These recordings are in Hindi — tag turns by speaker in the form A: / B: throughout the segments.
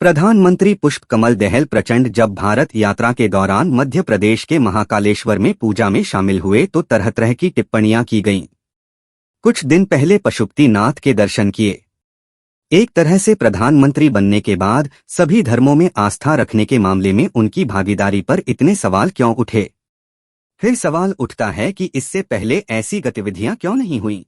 A: प्रधानमंत्री पुष्पकमल दहल प्रचंड जब भारत यात्रा के दौरान मध्य प्रदेश के महाकालेश्वर में पूजा में शामिल हुए तो तरह तरह की टिप्पणियां की गईं। कुछ दिन पहले पशुपतिनाथ के दर्शन किए। एक तरह से प्रधानमंत्री बनने के बाद सभी धर्मों में आस्था रखने के मामले में उनकी भागीदारी पर इतने सवाल क्यों उठे? फिर सवाल उठता है कि इससे पहले ऐसी गतिविधियां क्यों नहीं हुईं?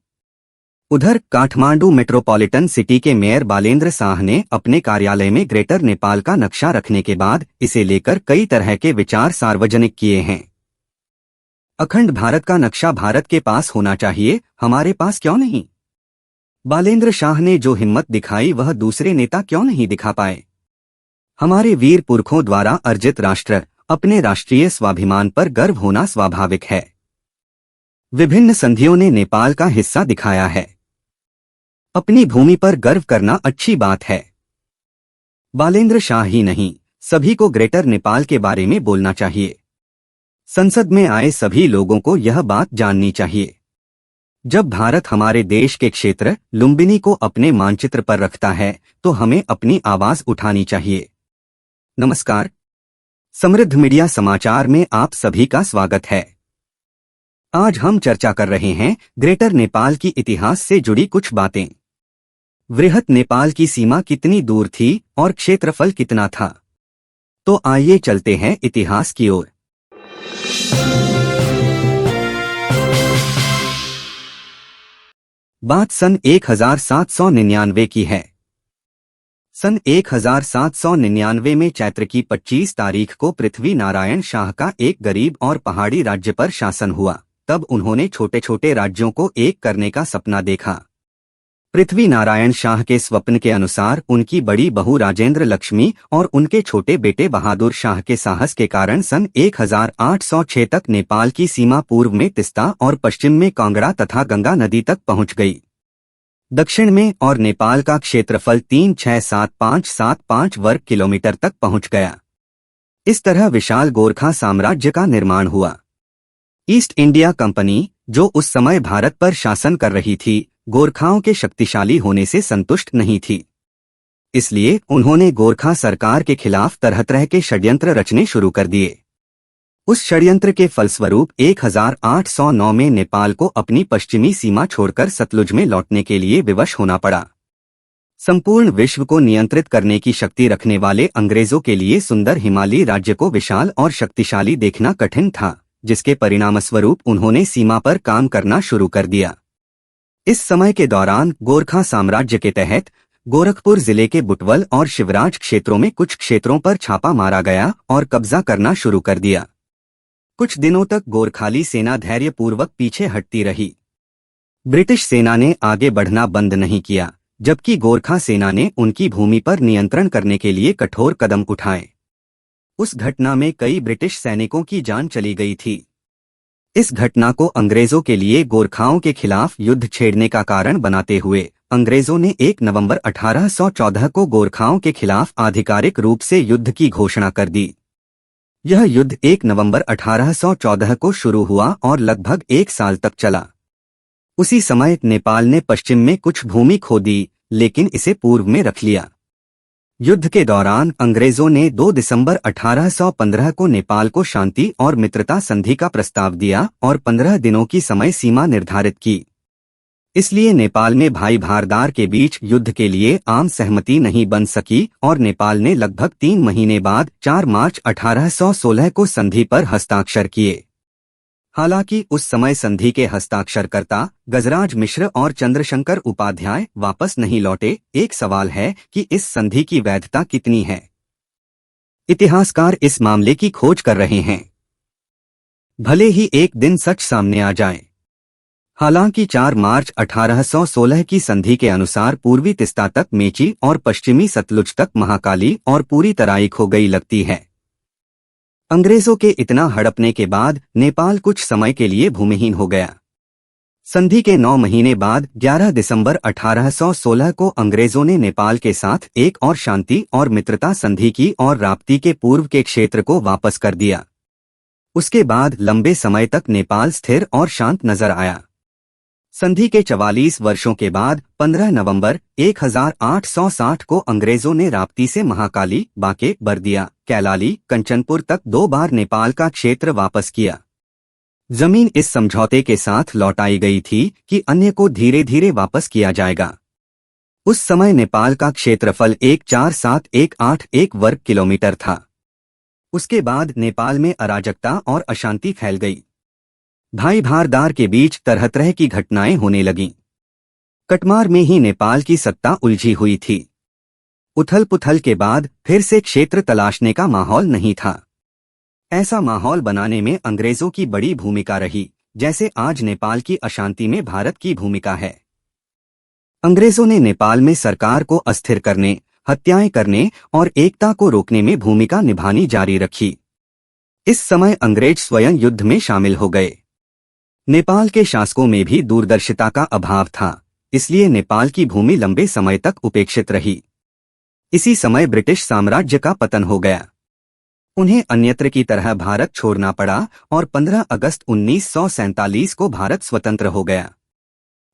A: उधर काठमांडू मेट्रोपॉलिटन सिटी के मेयर बालेंद्र शाह ने अपने कार्यालय में ग्रेटर नेपाल का नक्शा रखने के बाद इसे लेकर कई तरह के विचार सार्वजनिक किए हैं। अखंड भारत का नक्शा भारत के पास होना चाहिए, हमारे पास क्यों नहीं? बालेंद्र शाह ने जो हिम्मत दिखाई वह दूसरे नेता क्यों नहीं दिखा पाए? हमारे वीर पुरखों द्वारा अर्जित राष्ट्र, अपने राष्ट्रीय स्वाभिमान पर गर्व होना स्वाभाविक है। विभिन्न संधियों ने नेपाल का हिस्सा दिखाया है। अपनी भूमि पर गर्व करना अच्छी बात है। बालेंद्र शाह ही नहीं, सभी को ग्रेटर नेपाल के बारे में बोलना चाहिए। संसद में आए सभी लोगों को यह बात जाननी चाहिए। जब भारत हमारे देश के क्षेत्र लुम्बिनी को अपने मानचित्र पर रखता है तो हमें अपनी आवाज उठानी चाहिए। नमस्कार, समृद्ध मीडिया समाचार में आप सभी का स्वागत है। आज हम चर्चा कर रहे हैं ग्रेटर नेपाल की इतिहास से जुड़ी कुछ बातें। वृहत नेपाल की सीमा कितनी दूर थी और क्षेत्रफल कितना था? तो आइए चलते हैं इतिहास की ओर। बात सन 1799 की है। सन 1799 में चैत्र की 25 तारीख को पृथ्वी नारायण शाह का एक गरीब और पहाड़ी राज्य पर शासन हुआ। तब उन्होंने छोटे छोटे राज्यों को एक करने का सपना देखा। पृथ्वी नारायण शाह के स्वप्न के अनुसार उनकी बड़ी बहू राजेंद्र लक्ष्मी और उनके छोटे बेटे बहादुर शाह के साहस के कारण सन 1806 तक नेपाल की सीमा पूर्व में तिस्ता और पश्चिम में कांगड़ा तथा गंगा नदी तक पहुंच गई। दक्षिण में और नेपाल का क्षेत्रफल 367,575 वर्ग किलोमीटर तक पहुंच गया। इस तरह विशाल गोरखा साम्राज्य का निर्माण हुआ। ईस्ट इंडिया कंपनी, जो उस समय भारत पर शासन कर रही थी, गोरखाओं के शक्तिशाली होने से संतुष्ट नहीं थी। इसलिए उन्होंने गोरखा सरकार के खिलाफ तरह तरह के षड्यंत्र रचने शुरू कर दिए। उस षड्यंत्र के फलस्वरूप 1809 में नेपाल को अपनी पश्चिमी सीमा छोड़कर सतलुज में लौटने के लिए विवश होना पड़ा। संपूर्ण विश्व को नियंत्रित करने की शक्ति रखने वाले अंग्रेजों के लिए सुंदर हिमालयी राज्य को विशाल और शक्तिशाली देखना कठिन था, जिसके परिणामस्वरूप उन्होंने सीमा पर काम करना शुरू कर दिया। इस समय के दौरान गोरखा साम्राज्य के तहत गोरखपुर जिले के बुटवल और शिवराज क्षेत्रों में कुछ क्षेत्रों पर छापा मारा गया और कब्जा करना शुरू कर दिया। कुछ दिनों तक गोरखाली सेना धैर्यपूर्वक पीछे हटती रही। ब्रिटिश सेना ने आगे बढ़ना बंद नहीं किया, जबकि गोरखा सेना ने उनकी भूमि पर नियंत्रण करने के लिए कठोर कदम उठाए। उस घटना में कई ब्रिटिश सैनिकों की जान चली गई थी। इस घटना को अंग्रेजों के लिए गोरखाओं के खिलाफ युद्ध छेड़ने का कारण बनाते हुए अंग्रेजों ने 1 नवंबर 1814 को गोरखाओं के खिलाफ आधिकारिक रूप से युद्ध की घोषणा कर दी। यह युद्ध 1 नवंबर 1814 को शुरू हुआ और लगभग 1 साल तक चला। उसी समय नेपाल ने पश्चिम में कुछ भूमि खो दी, लेकिन इसे पूर्व में रख लिया। युद्ध के दौरान अंग्रेजों ने 2 दिसंबर 1815 को नेपाल को शांति और मित्रता संधि का प्रस्ताव दिया और 15 दिनों की समय सीमा निर्धारित की। इसलिए नेपाल में भाई भारदार के बीच युद्ध के लिए आम सहमति नहीं बन सकी और नेपाल ने लगभग 3 महीने बाद 4 मार्च 1816 को संधि पर हस्ताक्षर किए। हालांकि उस समय संधि के हस्ताक्षरकर्ता गजराज मिश्र और चंद्रशंकर उपाध्याय वापस नहीं लौटे। एक सवाल है कि इस संधि की वैधता कितनी है। इतिहासकार इस मामले की खोज कर रहे हैं, भले ही एक दिन सच सामने आ जाए। हालांकि 4 मार्च 1816 की संधि के अनुसार पूर्वी तिस्ता तक मेची और पश्चिमी सतलुज तक महाकाली और पूरी तराई खो गई लगती है। अंग्रेजों के इतना हड़पने के बाद नेपाल कुछ समय के लिए भूमिहीन हो गया। संधि के 9 महीने बाद 11 दिसंबर 1816 को अंग्रेजों ने नेपाल के साथ एक और शांति और मित्रता संधि की और राप्ती के पूर्व के क्षेत्र को वापस कर दिया। उसके बाद लंबे समय तक नेपाल स्थिर और शांत नजर आया। संधि के 44 वर्षों के बाद 15 नवंबर 1860 को अंग्रेजों ने राप्ती से महाकाली, बांके, बर्दिया, कैलाली, कंचनपुर तक 2 बार नेपाल का क्षेत्र वापस किया। जमीन इस समझौते के साथ लौटाई गई थी कि अन्य को धीरे धीरे वापस किया जाएगा। उस समय नेपाल का क्षेत्रफल 147,181 वर्ग किलोमीटर था। उसके बाद नेपाल में अराजकता और अशांति फैल गई। भाई भारदार के बीच तरह तरह की घटनाएं होने लगीं। कटमार में ही नेपाल की सत्ता उलझी हुई थी। उथल पुथल के बाद फिर से क्षेत्र तलाशने का माहौल नहीं था। ऐसा माहौल बनाने में अंग्रेजों की बड़ी भूमिका रही, जैसे आज नेपाल की अशांति में भारत की भूमिका है। अंग्रेजों ने नेपाल में सरकार को अस्थिर करने, हत्याएं करने और एकता को रोकने में भूमिका निभानी जारी रखी। इस समय अंग्रेज स्वयं युद्ध में शामिल हो गए। नेपाल के शासकों में भी दूरदर्शिता का अभाव था, इसलिए नेपाल की भूमि लंबे समय तक उपेक्षित रही। इसी समय ब्रिटिश साम्राज्य का पतन हो गया। उन्हें अन्यत्र की तरह भारत छोड़ना पड़ा और 15 अगस्त 1947 को भारत स्वतंत्र हो गया।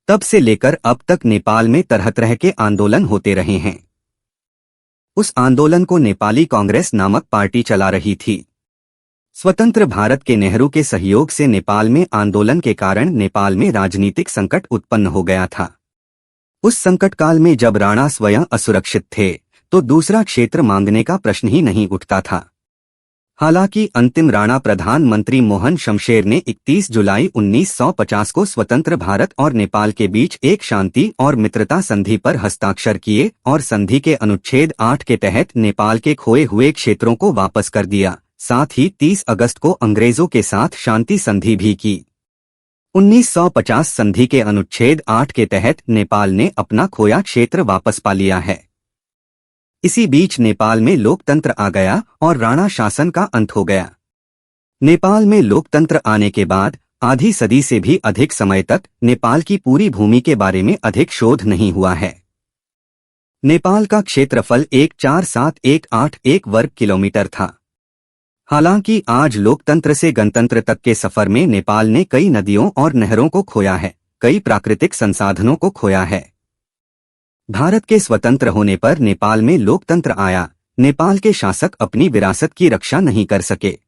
A: तब से लेकर अब तक नेपाल में तरह तरह के आंदोलन होते रहे हैं। उस आंदोलन को नेपाली कांग्रेस नामक पार्टी चला रही थी। स्वतंत्र भारत के नेहरू के सहयोग से नेपाल में आंदोलन के कारण नेपाल में राजनीतिक संकट उत्पन्न हो गया था। उस संकट काल में जब राणा स्वयं असुरक्षित थे, तो दूसरा क्षेत्र मांगने का प्रश्न ही नहीं उठता था। हालांकि अंतिम राणा प्रधानमंत्री मोहन शमशेर ने 31 जुलाई 1950 को स्वतंत्र भारत और नेपाल के बीच एक शांति और मित्रता संधि पर हस्ताक्षर किए और संधि के अनुच्छेद 8 के तहत नेपाल के खोए हुए क्षेत्रों को वापस कर दिया। साथ ही 30 अगस्त को अंग्रेजों के साथ शांति संधि भी की। 1950 संधि के अनुच्छेद 8 के तहत नेपाल ने अपना खोया क्षेत्र वापस पा लिया है। इसी बीच नेपाल में लोकतंत्र आ गया और राणा शासन का अंत हो गया। नेपाल में लोकतंत्र आने के बाद आधी सदी से भी अधिक समय तक नेपाल की पूरी भूमि के बारे में अधिक शोध नहीं हुआ है। नेपाल का क्षेत्रफल 147,181 वर्ग किलोमीटर था। हालांकि आज लोकतंत्र से गणतंत्र तक के सफर में नेपाल ने कई नदियों और नहरों को खोया है, कई प्राकृतिक संसाधनों को खोया है। भारत के स्वतंत्र होने पर नेपाल में लोकतंत्र आया, नेपाल के शासक अपनी विरासत की रक्षा नहीं कर सके।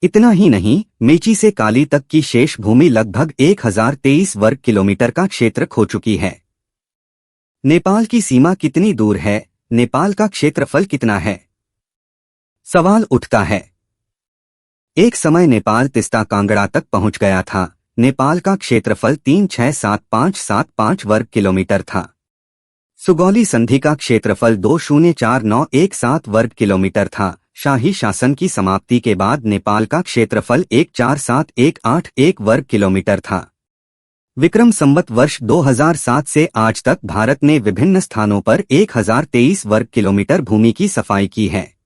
A: इतना ही नहीं, मेची से काली तक की शेष भूमि लगभग 1023 वर्ग किलोमीटर का क्षेत्र खो चुकी है। नेपाल की सीमा कितनी दूर है, नेपाल का क्षेत्रफल कितना है, सवाल उठता है। एक समय नेपाल तिस्ता कांगड़ा तक पहुंच गया था। नेपाल का क्षेत्रफल 367,575 वर्ग किलोमीटर था। सुगौली संधि का क्षेत्रफल 204,917 वर्ग किलोमीटर था। शाही शासन की समाप्ति के बाद नेपाल का क्षेत्रफल 147,181 वर्ग किलोमीटर था। विक्रम संवत वर्ष 2007 से आज तक भारत ने विभिन्न स्थानों पर 1023 वर्ग किलोमीटर भूमि की सफाई की है।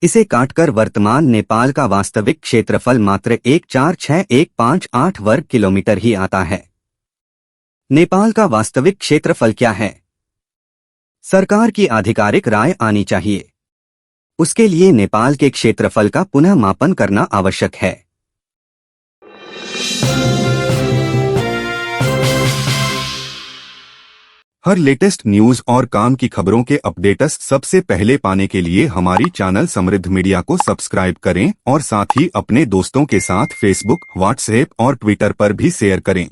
A: इसे काटकर वर्तमान नेपाल का वास्तविक क्षेत्रफल मात्र 146,158 वर्ग किलोमीटर ही आता है। नेपाल का वास्तविक क्षेत्रफल क्या है? सरकार की आधिकारिक राय आनी चाहिए। उसके लिए नेपाल के क्षेत्रफल का पुनः मापन करना आवश्यक है।
B: हर लेटेस्ट न्यूज और काम की खबरों के अपडेट्स सबसे पहले पाने के लिए हमारी चैनल समृद्ध मीडिया को सब्सक्राइब करें और साथ ही अपने दोस्तों के साथ फेसबुक, व्हाट्सएप और ट्विटर पर भी शेयर करें।